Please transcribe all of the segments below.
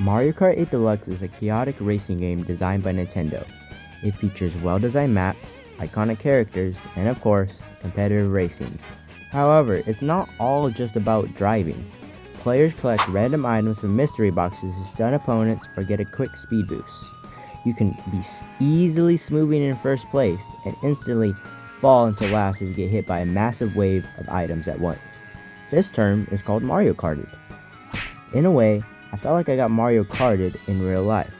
Mario Kart 8 Deluxe is a chaotic racing game designed by Nintendo. It features well-designed maps, iconic characters, and of course, competitive racing. However, it's not all just about driving. Players collect random items from mystery boxes to stun opponents or get a quick speed boost. You can be easily smoothing in first place and instantly fall into last if you get hit by a massive wave of items at once. This term is called Mario Karted. In a way, I felt like I got Mario Karted in real life.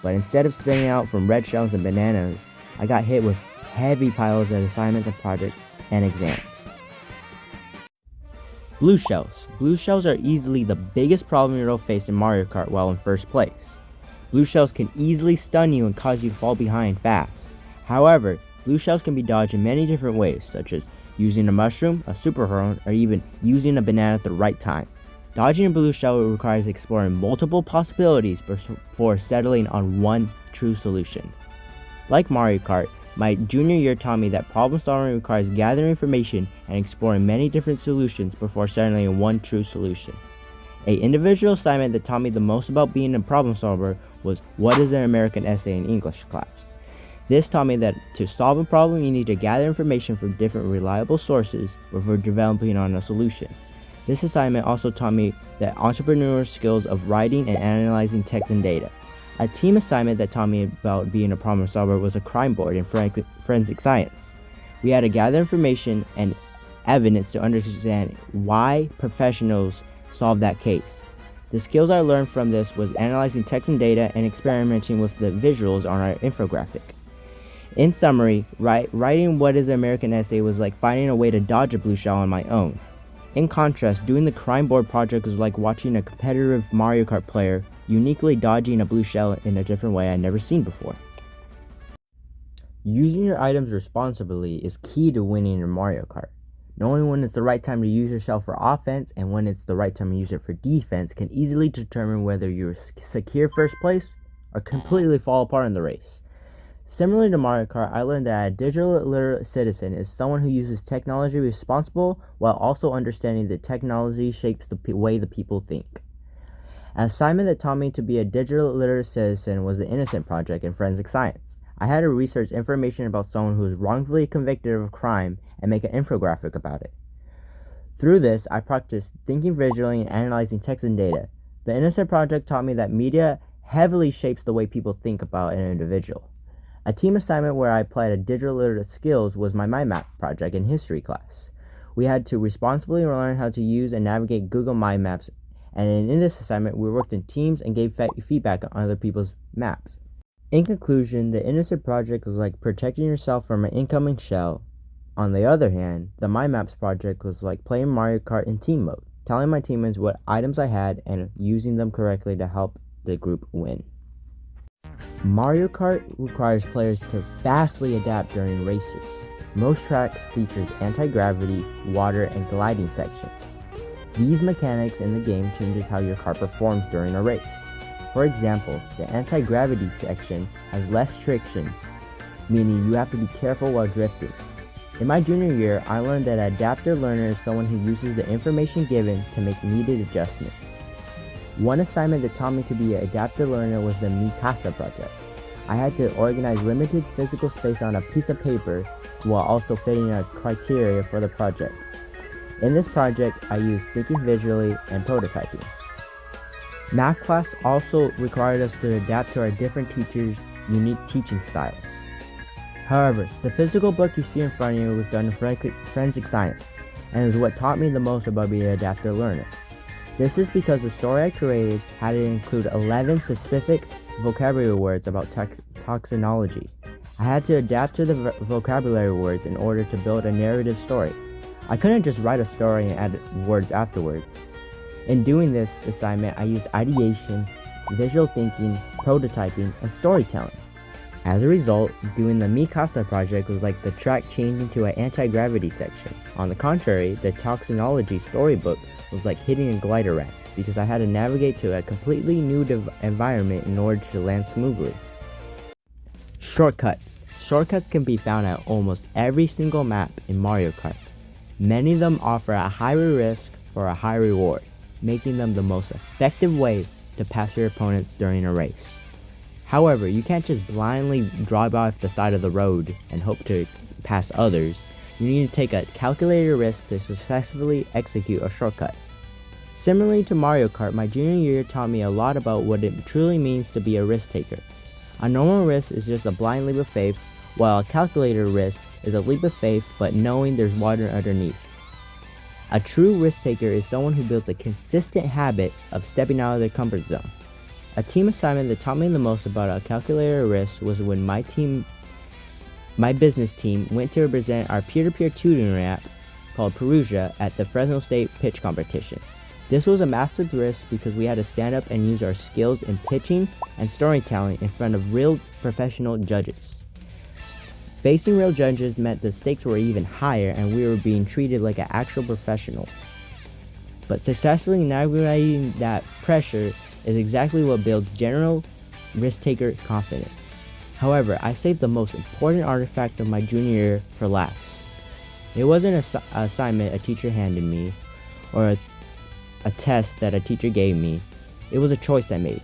But instead of spinning out from red shells and bananas, I got hit with heavy piles of assignments and projects and exams. Blue shells. Blue shells are easily the biggest problem you'll face in Mario Kart while in first place. Blue shells can easily stun you and cause you to fall behind fast. However, blue shells can be dodged in many different ways, such as using a mushroom, a super horn, or even using a banana at the right time. Dodging a blue shell requires exploring multiple possibilities before settling on one true solution. Like Mario Kart, my junior year taught me that problem solving requires gathering information and exploring many different solutions before settling on one true solution. An individual assignment that taught me the most about being a problem solver was What is an American Essay in English class. This taught me that to solve a problem you need to gather information from different reliable sources before developing on a solution. This assignment also taught me the entrepreneurial skills of writing and analyzing text and data. A team assignment that taught me about being a problem solver was a crime board in forensic science. We had to gather information and evidence to understand why professionals solve that case. The skills I learned from this was analyzing text and data and experimenting with the visuals on our infographic. In summary, writing What is an American Essay was like finding a way to dodge a blue shell on my own. In contrast, doing the crime board project was like watching a competitive Mario Kart player uniquely dodging a blue shell in a different way I'd never seen before. Using your items responsibly is key to winning in Mario Kart. Knowing when it's the right time to use your shell for offense and when it's the right time to use it for defense can easily determine whether you secure first place or completely fall apart in the race. Similar to Mario Kart, I learned that a digital literate citizen is someone who uses technology responsible while also understanding that technology shapes the way the people think. An assignment that taught me to be a digital literate citizen was the Innocent Project in forensic science. I had to research information about someone who was wrongfully convicted of a crime and make an infographic about it. Through this, I practiced thinking visually and analyzing text and data. The Innocent Project taught me that media heavily shapes the way people think about an individual. A team assignment where I applied a digital literate skills was my mind map project in history class. We had to responsibly learn how to use and navigate Google Mind Maps, and in this assignment we worked in teams and gave feedback on other people's maps. In conclusion, the Innocent Project was like protecting yourself from an incoming shell. On the other hand, the Mind Maps project was like playing Mario Kart in team mode, telling my teammates what items I had and using them correctly to help the group win. Mario Kart requires players to fastly adapt during races. Most tracks features anti-gravity, water, and gliding sections. These mechanics in the game changes how your car performs during a race. For example, the anti-gravity section has less friction, meaning you have to be careful while drifting. In my junior year, I learned that an adapter learner is someone who uses the information given to make needed adjustments. One assignment that taught me to be an adaptive learner was the Mi Casa project. I had to organize limited physical space on a piece of paper while also fitting a criteria for the project. In this project, I used thinking visually and prototyping. Math class also required us to adapt to our different teachers' unique teaching styles. However, the physical book you see in front of you was done in forensic science and is what taught me the most about being an adaptive learner. This is because the story I created had to include 11 specific vocabulary words about toxinology. I had to adapt to the vocabulary words in order to build a narrative story. I couldn't just write a story and add words afterwards. In doing this assignment, I used ideation, visual thinking, prototyping, and storytelling. As a result, doing the Mi Casa project was like the track changing to an anti-gravity section. On the contrary, the toxinology storybook was like hitting a glider ramp because I had to navigate to a completely new environment in order to land smoothly. Shortcuts. Shortcuts can be found at almost every single map in Mario Kart. Many of them offer a higher risk for a high reward, making them the most effective way to pass your opponents during a race. However, you can't just blindly drive off the side of the road and hope to pass others. You need to take a calculated risk to successfully execute a shortcut. Similarly to Mario Kart, my junior year taught me a lot about what it truly means to be a risk taker. A normal risk is just a blind leap of faith, while a calculated risk is a leap of faith but knowing there's water underneath. A true risk taker is someone who builds a consistent habit of stepping out of their comfort zone. A team assignment that taught me the most about a calculated risk was when my business team went to represent our peer-to-peer tutoring app called Perugia at the Fresno State pitch competition. This was a massive risk because we had to stand up and use our skills in pitching and storytelling in front of real professional judges. Facing real judges meant the stakes were even higher and we were being treated like an actual professional. But successfully navigating that pressure is exactly what builds general risk-taker confidence. However, I saved the most important artifact of my junior year for last. It wasn't an assignment a teacher handed me or a test that a teacher gave me. It was a choice I made.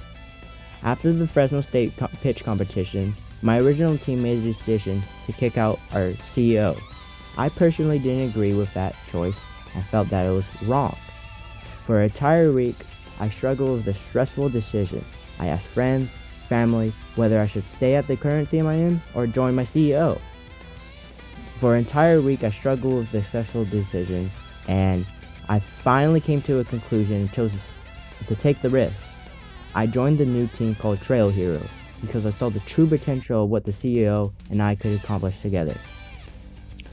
After the Fresno State pitch competition, my original team made a decision to kick out our CEO. I personally didn't agree with that choice and felt that it was wrong. For an entire week, I struggled with the stressful decision. I asked friends, family, whether I should stay at the current team I'm in or join my CEO. For an entire week, I struggled with the successful decision, and I finally came to a conclusion and chose to take the risk. I joined the new team called Trail Heroes because I saw the true potential of what the CEO and I could accomplish together.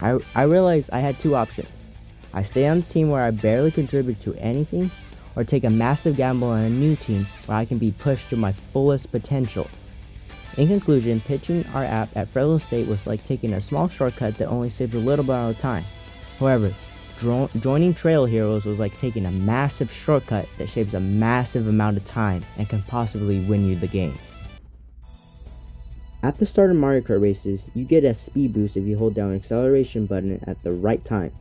I realized I had two options. I stay on a team where I barely contribute to anything, or take a massive gamble on a new team where I can be pushed to my fullest potential. In conclusion, pitching our app at Fresno State was like taking a small shortcut that only saved a little bit of time. However, joining Trail Heroes was like taking a massive shortcut that saves a massive amount of time and can possibly win you the game. At the start of Mario Kart races, you get a speed boost if you hold down the acceleration button at the right time.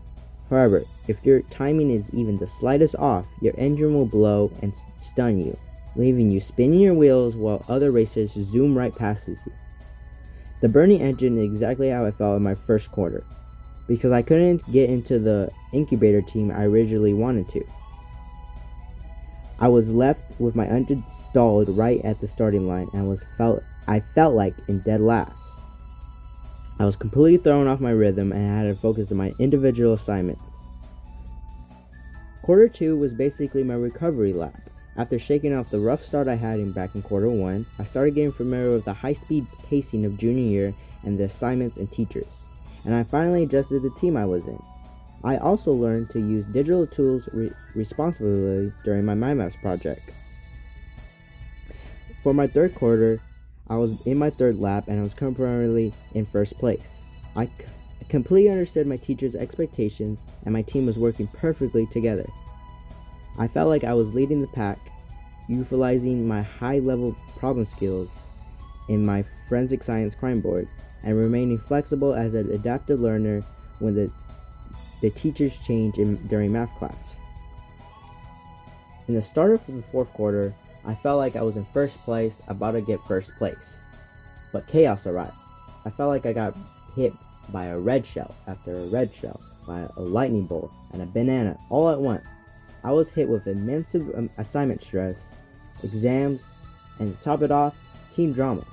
However, if your timing is even the slightest off, your engine will blow and stun you, leaving you spinning your wheels while other racers zoom right past you. The burning engine is exactly how I felt in my first quarter, because I couldn't get into the incubator team I originally wanted to. I was left with my engine stalled right at the starting line and I felt like in dead last. I was completely thrown off my rhythm and I had to focus on my individual assignments. Quarter 2 was basically my recovery lap. After shaking off the rough start I had back in quarter 1, I started getting familiar with the high-speed pacing of junior year and the assignments and teachers, and I finally adjusted the team I was in. I also learned to use digital tools responsibly during my MyMaps project. For my third quarter, I was in my third lap and I was temporarily in first place. I completely understood my teacher's expectations and my team was working perfectly together. I felt like I was leading the pack, utilizing my high-level problem skills in my forensic science crime board, and remaining flexible as an adaptive learner when the teachers change during math class. In the start of the fourth quarter, I felt like I was in first place, about to get first place. But chaos arrived. I felt like I got hit by a red shell after a red shell, by a lightning bolt, and a banana all at once. I was hit with immense assignment stress, exams, and to top it off, team drama.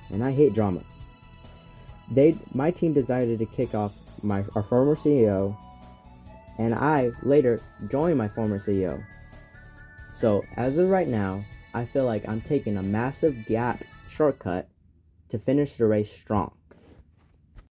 And I hate drama. My team decided to kick off our former CEO, and I later joined my former CEO. So as of right now, I feel like I'm taking a massive gap shortcut to finish the race strong.